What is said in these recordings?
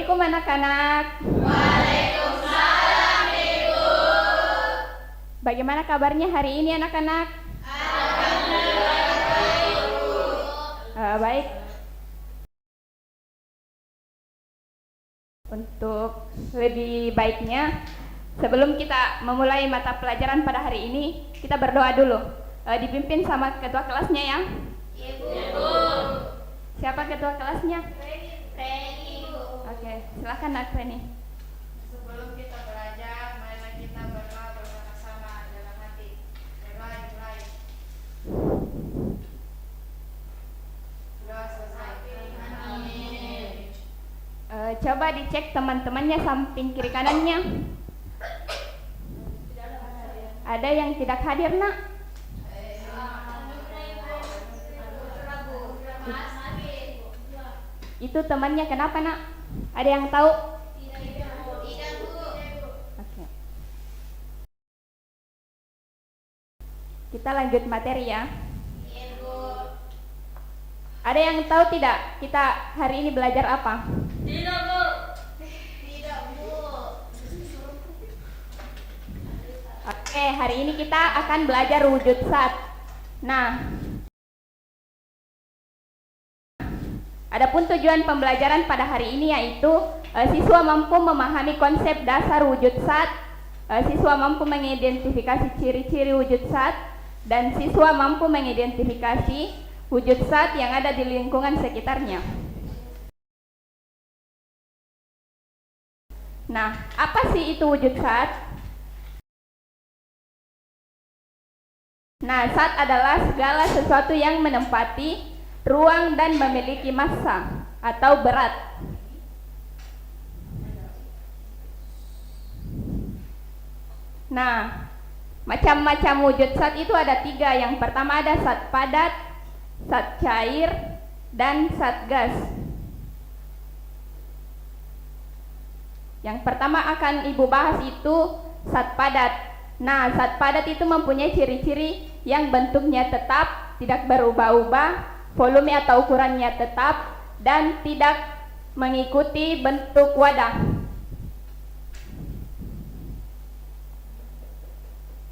Assalamualaikum anak-anak. Waalaikumsalam Ibu. Bagaimana kabarnya hari ini anak-anak? Alhamdulillah baik Ibu. Baik. Untuk lebih baiknya, sebelum kita memulai mata pelajaran pada hari ini, kita berdoa dulu. Dipimpin sama ketua kelasnya ya. Ibu. Siapa ketua kelasnya? Reni Ibu. Oke, silakan Nak Reni. Sebelum kita belajar, marilah kita berdoa bersama-sama dalam hati. Mulai. Doa selesai. Amin. Coba dicek teman-temannya samping kiri kanannya. Ada yang tidak hadir, Nak? Itu temannya kenapa, Nak? Ada yang tahu? Tidak Bu. Oke. Kita lanjut materi ya. Ibu. Ada yang tahu tidak kita hari ini belajar apa? Tidak Bu. Tidak Bu. Oke, hari ini kita akan belajar wujud zat. Nah, adapun tujuan pembelajaran pada hari ini yaitu siswa mampu memahami konsep dasar wujud zat, siswa mampu mengidentifikasi ciri-ciri wujud zat, dan siswa mampu mengidentifikasi wujud zat yang ada di lingkungan sekitarnya. Nah, apa sih itu wujud zat? Nah, zat adalah segala sesuatu yang menempati ruang dan memiliki massa atau berat. Nah, macam-macam wujud zat itu ada 3. Yang pertama ada zat padat, zat cair, dan zat gas. Yang pertama akan Ibu bahas itu zat padat. Nah, zat padat itu mempunyai ciri-ciri yang bentuknya tetap, tidak berubah-ubah, volume atau ukurannya tetap, dan tidak mengikuti bentuk wadah.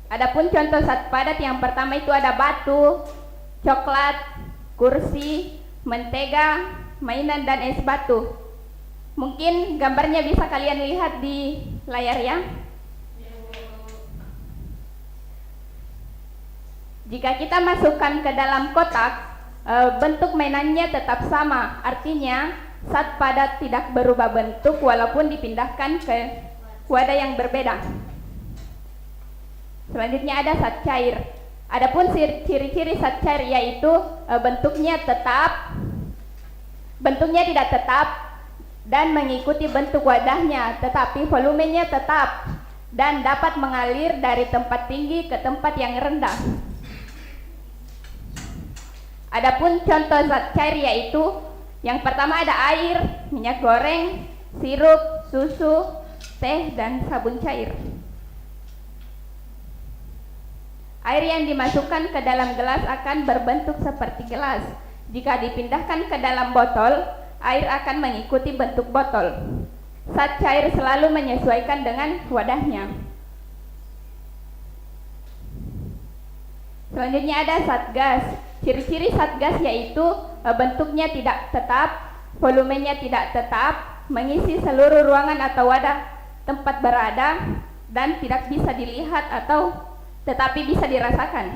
Adapun contoh zat padat yang pertama itu ada batu, coklat, kursi, mentega, mainan, dan es batu. Mungkin gambarnya bisa kalian lihat di layar ya. Jika kita masukkan ke dalam kotak, bentuk mainannya tetap sama, artinya zat padat tidak berubah bentuk walaupun dipindahkan ke wadah yang berbeda. Selanjutnya ada zat cair. Adapun ciri-ciri zat cair yaitu bentuknya tidak tetap dan mengikuti bentuk wadahnya, tetapi volumenya tetap dan dapat mengalir dari tempat tinggi ke tempat yang rendah. Adapun contoh zat cair yaitu yang pertama ada air, minyak goreng, sirup, susu, teh, dan sabun cair. Air yang dimasukkan ke dalam gelas akan berbentuk seperti gelas. Jika dipindahkan ke dalam botol, air akan mengikuti bentuk botol. Zat cair selalu menyesuaikan dengan wadahnya. Selanjutnya ada zat gas. Ciri-ciri zat gas yaitu bentuknya tidak tetap, volumenya tidak tetap, mengisi seluruh ruangan atau wadah tempat berada, dan tidak bisa dilihat atau tetapi bisa dirasakan.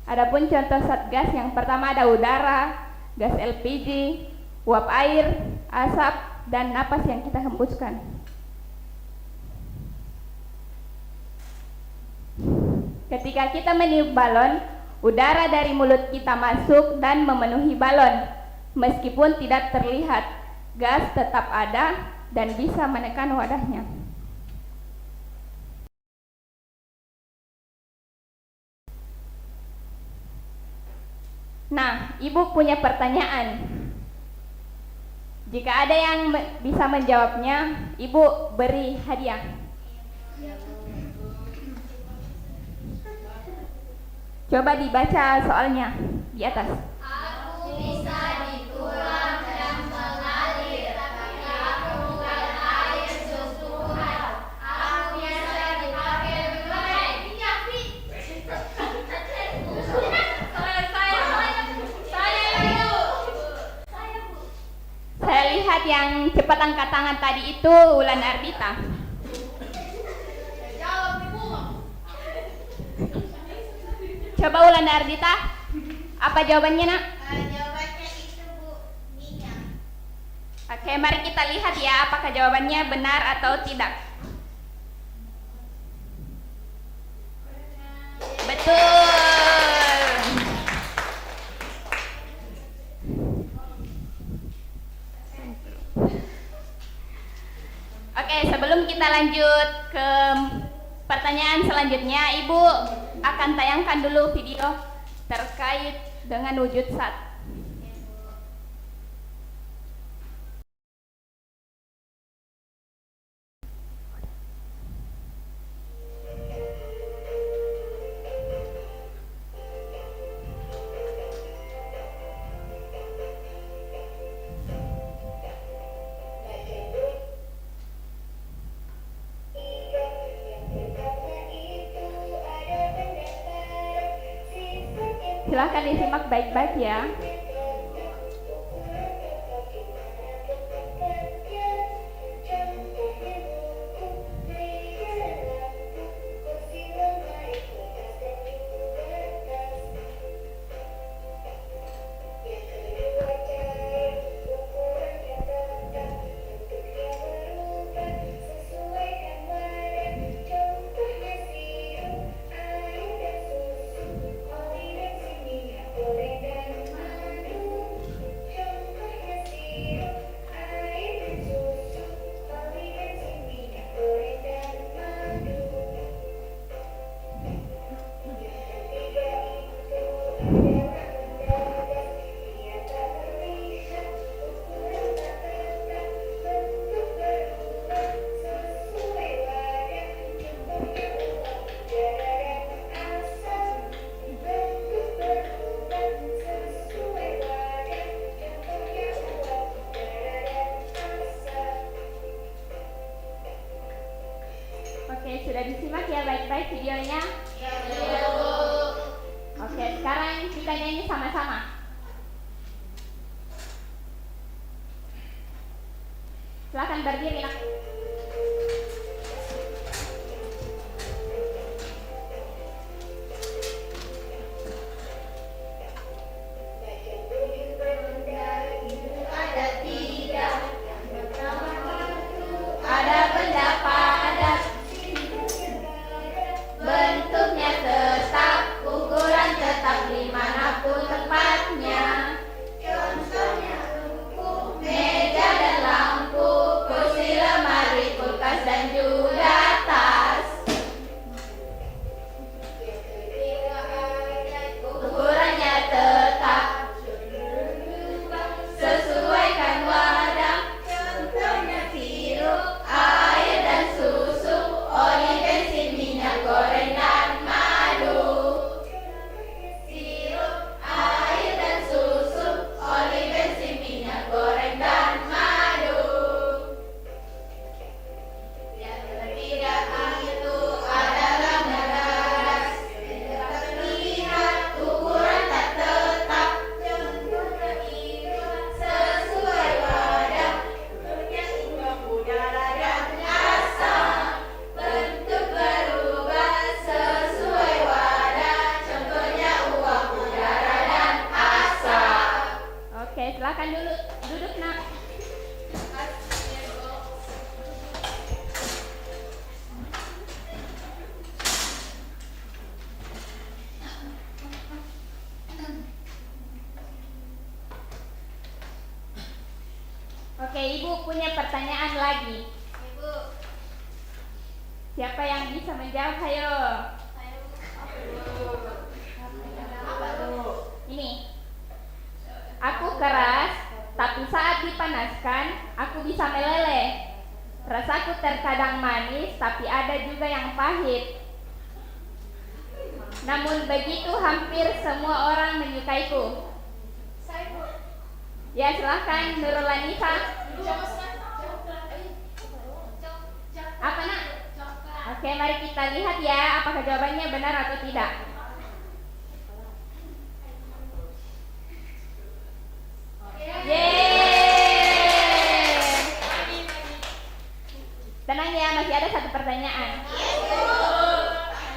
Adapun contoh zat gas yang pertama ada udara, gas LPG, uap air, asap, dan napas yang kita hembuskan. Ketika kita meniup balon, udara dari mulut kita masuk dan memenuhi balon. Meskipun tidak terlihat, gas tetap ada dan bisa menekan wadahnya. Nah, Ibu punya pertanyaan. Jika ada yang bisa menjawabnya, Ibu beri hadiah. Coba dibaca soalnya di atas. Aku bisa ditulang dan mengalir, tapi aku bukan air susuhan. Aku biasa dipakai berbagai. Saya lihat yang cepat angkat tangan tadi itu Wulan Ardita. Jawab Ibu. Coba Wulan Ardita, apa jawabannya nak? Jawabannya itu Bu, minyak. Oke, mari kita lihat ya apakah jawabannya benar atau tidak. Betul. Oke, sebelum kita lanjut ke pertanyaan selanjutnya, Ibu akan tayangkan dulu video terkait dengan wujud zat. Silahkan disimak baik-baik ya. Oke, sudah disimak ya baik-baik videonya? Iya Bu. Oke, sekarang kita nyanyi sama-sama. Silahkan berdiri nak. Ada tiga. Yang pertama Ada benda padat, bentuknya tetap, ukuran tetap dimanapun tempatnya. contohnya buku, Meja dan lampu, kursi, lemari, kulkas dan juga tas. yang ketiga ada Ukurannya tetap, sesuaikan wadah. contohnya sirup, Air dan susu, oli, bensin, minyak goreng dan madu. sirup, Air dan susu, oli, bensin, minyak goreng dan madu. yang ketiga itu Adalah beras, tidak terlihat, ukuran tak tetap, contohnya ikan, sesuai wadah. contohnya ikan udara dan Asam, bentuk berubah sesuai wadah. Contohnya uap, udara dan asap. Oke, silakan dulu duduk nak. Oke, Ibu punya pertanyaan lagi. Ibu. Siapa yang bisa menjawab? Hayo. Apa tuh? Ini. Aku keras, tapi saat dipanaskan, aku bisa meleleh. Rasaku terkadang manis, tapi ada juga yang pahit. Namun begitu hampir semua orang menyukaiku. Saya Bu. Ya, silahkan Nurul Anissa. Apa nak? Oke, mari kita lihat ya apakah jawabannya benar atau tidak. Yeay. Tenang ya, masih ada satu pertanyaan.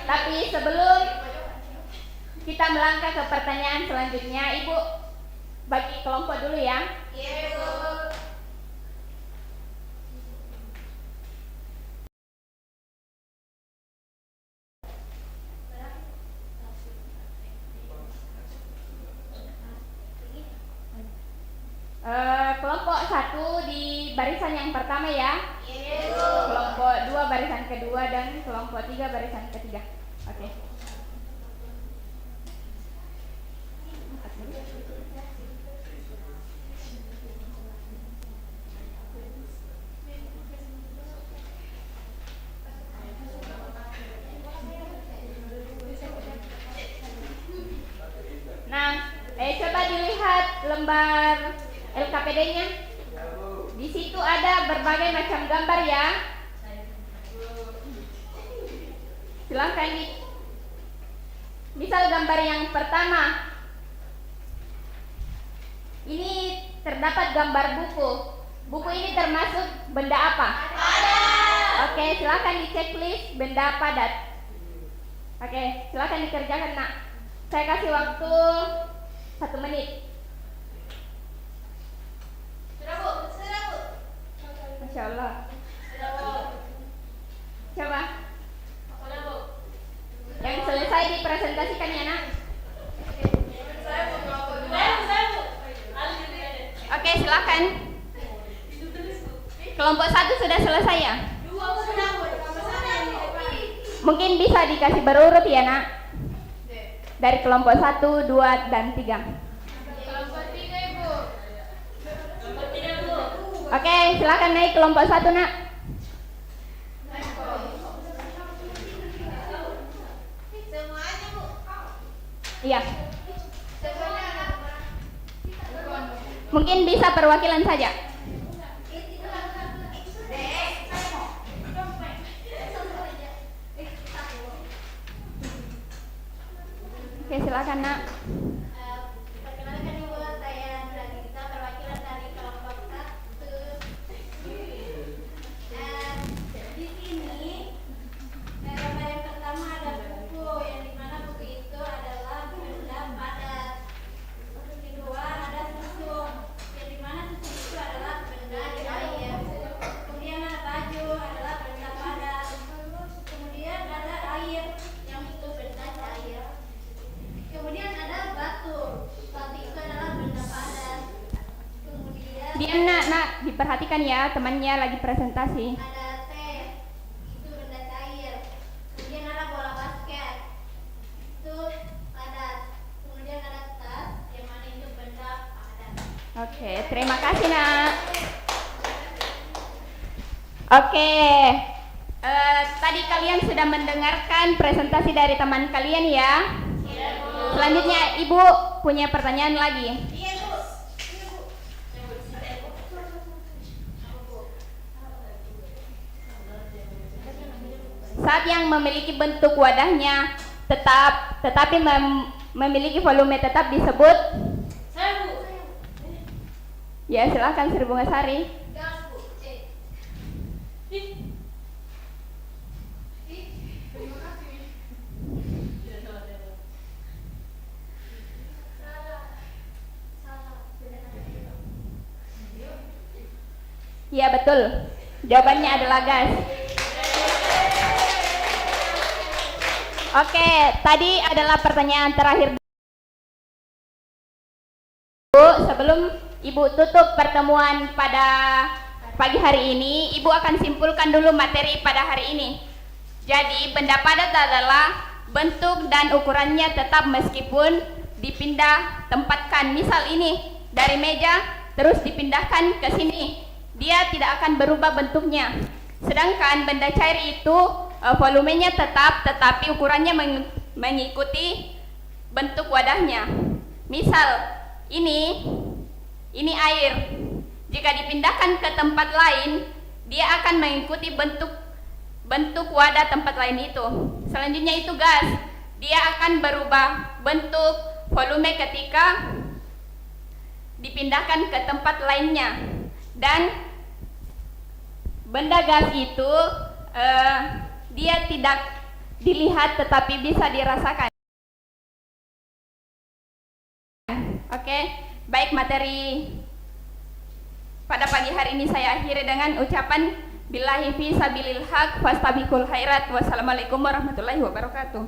Tapi sebelum kita melangkah ke pertanyaan selanjutnya, Ibu bagi kelompok dulu ya. Iya, Bu. Kelompok 1 di barisan yang pertama ya. Iya, Bu. Kelompok 2 barisan kedua dan kelompok 3 barisan ketiga. Oke. Nah, coba dilihat lembar LKPD-nya. Di situ ada berbagai macam gambar ya. Silahkan misal gambar yang pertama. Ini terdapat gambar buku. Buku ini termasuk benda apa? Oke, silahkan di checklist benda padat. Oke, silahkan dikerjakan nak. Saya kasih waktu 1 menit. Sudah, Bu. Sudah, Bu. Masya Allah. Sudah, Bu. Coba Sudah, Bu. yang selesai dipresentasikan ya nak. Saya, Bu. Saya, Bu. Oke, silakan. Kelompok 1 sudah selesai ya? Dua, Bu. Sudah, Bu. Sama yang di depan. Mungkin bisa dikasih berurut ya nak. Dari kelompok 1, 2, dan 3. Kelompok 3 Ibu. Nomor 3, Bu. Oke, silakan naik kelompok 1 nak. Semuanya, Bu. Iya. Semuanya. Mungkin bisa perwakilan saja. Oke, silakan nak. Perkenalkan Ibu, saya Nuragita, perwakilan dari kelompok 1. Di sini gambar yang pertama ada buku, yang dimana buku itu adalah benda padat. Kedua ada susu, yang dimana susu itu adalah benda di air. Kemudian ada baju, adalah benda padat. Kemudian ada air, yang itu benda cair. Kemudian ada batu, batu itu adalah benda padat. Kemudian Diam nak, diperhatikan ya, temannya lagi presentasi. ada teh, itu benda cair. Kemudian ada bola basket, itu padat. Kemudian ada tas, yang mana itu benda padat. Oke, terima kasih nak. Oke, tadi kalian sudah mendengarkan presentasi dari teman kalian ya. Selanjutnya Ibu punya pertanyaan lagi. Iya, Bu. Saat yang memiliki bentuk wadahnya tetap, tetapi memiliki volume tetap disebut. Saya, Bu. Ya, silakan Sri Bungasari. Gas, Bu. Ya betul, jawabannya adalah gas. Oke, tadi adalah pertanyaan terakhir. Bu, sebelum Ibu tutup pertemuan pada pagi hari ini, Ibu akan simpulkan dulu materi pada hari ini. Jadi, benda padat adalah bentuk dan ukurannya tetap meskipun dipindah tempatkan. Misal ini dari meja terus dipindahkan ke sini, dia tidak akan berubah bentuknya. Sedangkan benda cair itu volumenya tetap, tetapi ukurannya mengikuti bentuk wadahnya. Misal ini air. Jika dipindahkan ke tempat lain, dia akan mengikuti bentuk wadah tempat lain itu. Selanjutnya itu gas. Dia akan berubah bentuk volume ketika dipindahkan ke tempat lainnya. Dan benda gas itu dia tidak dilihat tetapi bisa dirasakan. Oke, baik, materi pada pagi hari ini saya akhiri dengan ucapan billahi fi sabilil haq fastabiqul khairat. Wassalamualaikum warahmatullahi wabarakatuh.